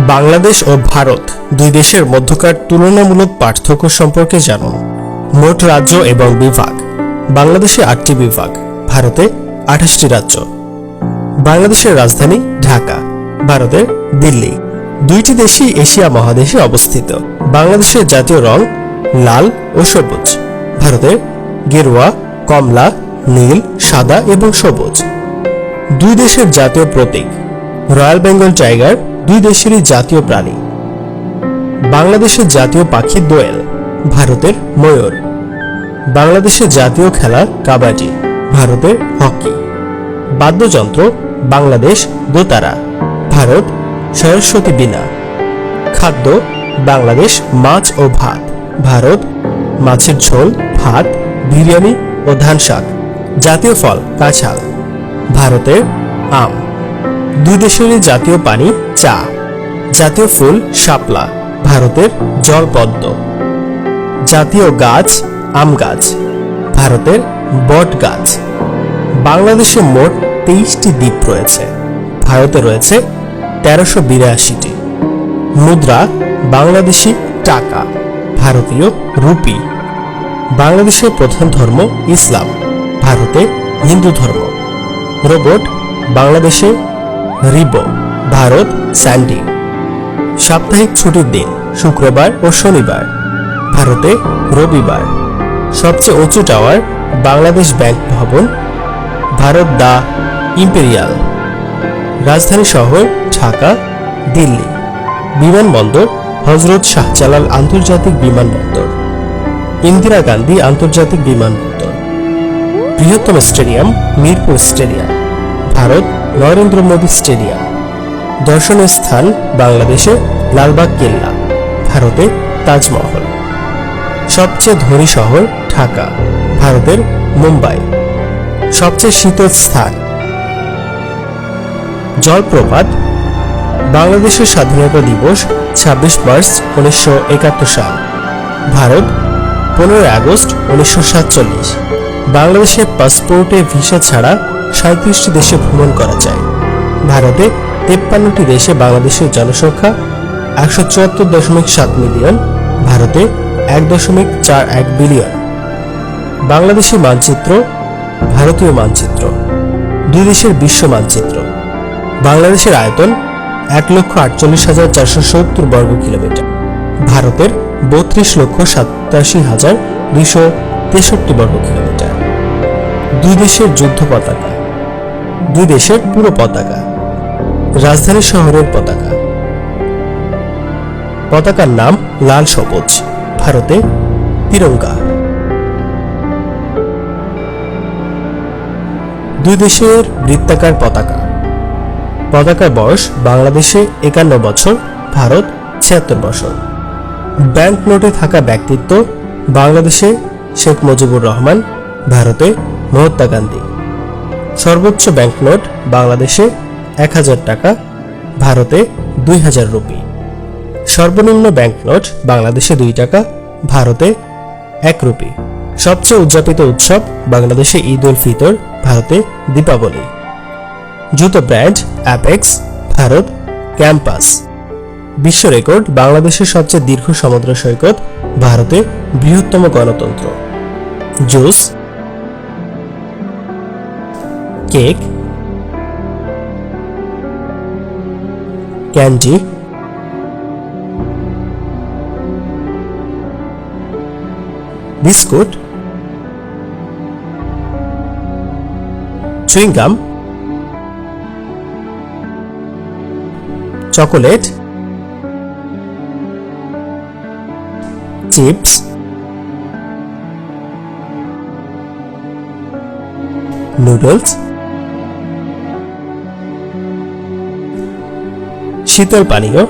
বাংলাদেশ ও ভারত দুই দেশের মধ্যকার তুলনামূলক পার্থক্য সম্পর্কে জানুন। মোট রাজ্য এবং বিভাগ। বাংলাদেশে 8টি বিভাগ, ভারতে 28টি রাজ্য। বাংলাদেশের রাজধানী ঢাকা, ভারতের দিল্লি। দুইটি দেশই এশিয়া মহাদেশে অবস্থিত। বাংলাদেশের জাতীয় রং লাল ও সবুজ, ভারতের গেরুয়া, কমলা, নীল, সাদা এবং সবুজ। দুই দেশের জাতীয় প্রতীক রয়্যাল বেঙ্গল টাইগার, দুই দেশেরই জাতীয় প্রাণী। বাংলাদেশের জাতীয় পাখি দোয়েল, ভারতের ময়ূর। বাংলাদেশের জাতীয় খেলা কাবাডি, ভারতের হকি। বাদ্যযন্ত্র বাংলাদেশ দোতারা, ভারত সরস্বতী বীণা। খাদ্য বাংলাদেশ মাছ ও ভাত, ভারত মাছের ঝোল, ভাত, বিরিয়ানি ও ধান শাক। জাতীয় ফল কাঁঠাল, ভারতের আম। দুই দেশেরই জাতীয় পানি চা। জাতীয় ফুল শাপলা, ভারতের জলপদ্ম। জাতীয় গাছ আম গাছ, ভারতের বট গাছ। বাংলাদেশে মোট 23টি দ্বীপ রয়েছে, ভারতে রয়েছে 1382টি। মুদ্রা বাংলাদেশি টাকা, ভারতীয় রুপি। বাংলাদেশের প্রধান ধর্ম ইসলাম, ভারতে হিন্দু ধর্ম। রোবট বাংলাদেশে রিবো, ভারত স্যান্ডি। সাপ্তাহিক ছুটির দিন শুক্রবার ও শনিবার, ভারতে রবিবার। সবচেয়ে উঁচু টাওয়ার বাংলাদেশ ব্যাংক ভবন, ভারত দ্য ইম্পেরিয়াল। রাজধানী শহর ঢাকা, দিল্লি। বিমানবন্দর হজরত শাহজালাল আন্তর্জাতিক বিমানবন্দর, ইন্দিরা গান্ধী আন্তর্জাতিক বিমানবন্দর। বৃহত্তম stadium Mirpur stadium, Bharat Narendra Modi stadium. দর্শনীয় স্থান বাংলাদেশে লালবাগ কেল্লা, ভারতে তাজমহল। সবচেয়ে ধনী শহর ঢাকা, ভারতের মুম্বাই। সবচেয়ে শীতল স্থান। জলপ্রপাত বাংলাদেশের স্বাধীনতা দিবস 26 মার্চ 1971 সাল, ভারত 15 আগস্ট 1947। বাংলাদেশের পাসপোর্টে ভিসা ছাড়া 37টি দেশে ভ্রমণ করা যায়। ভারতে 53টি দেশে বাংলাদেশের জনসংখ্যা 174.7 মিলিয়ন, ভারতে 1.41 বিলিয়ন। বাংলাদেশি মানচিত্র ভারতীয় মানচিত্র, দুই দেশের বিশ্ব মানচিত্র। বাংলাদেশের আয়তন 1,48,470 বর্গ কিলোমিটার, ভারতের 32,87,263 বর্গ কিলোমিটার। দুই দেশের যুদ্ধ পতাকা, দুই দেশের পুরো পতাকা। রাজধানী শহরের পতাকা। পতাকার নাম লাল সবুজ, ভারতে তিরঙ্গা। দুই দেশের বৃত্তাকার পতাকা। পতাকার বয়স বাংলাদেশে 51 বছর, ভারত 76 বছর। ব্যাংক নোটে থাকা ব্যক্তিত্ব বাংলাদেশে শেখ মুজিবুর রহমান, ভারতে মহাত্মা গান্ধী। সর্বোচ্চ ব্যাংক নোট বাংলাদেশে 1000 টাকা, ভারতে 2000 রুপি। সর্বনিম্ন ব্যাংক নোট বাংলাদেশে 2 টাকা, ভারতে 1 রুপি। সবচেয়ে উদযাপিত উৎসব বাংলাদেশে ঈদ উল ফিতর, ভারতে দীপাবলি। জুতো ব্র্যান্ড অ্যাপেক্স, ভারত ক্যাম্পাস। বিশ্ব রেকর্ড বাংলাদেশের সবচেয়ে দীর্ঘ সমুদ্র সৈকত, ভারতে বৃহত্তম গণতন্ত্র। Juice, cake, candy, biscuit, chewing gum, chocolate, chips, noodles, শীতল পানীয়,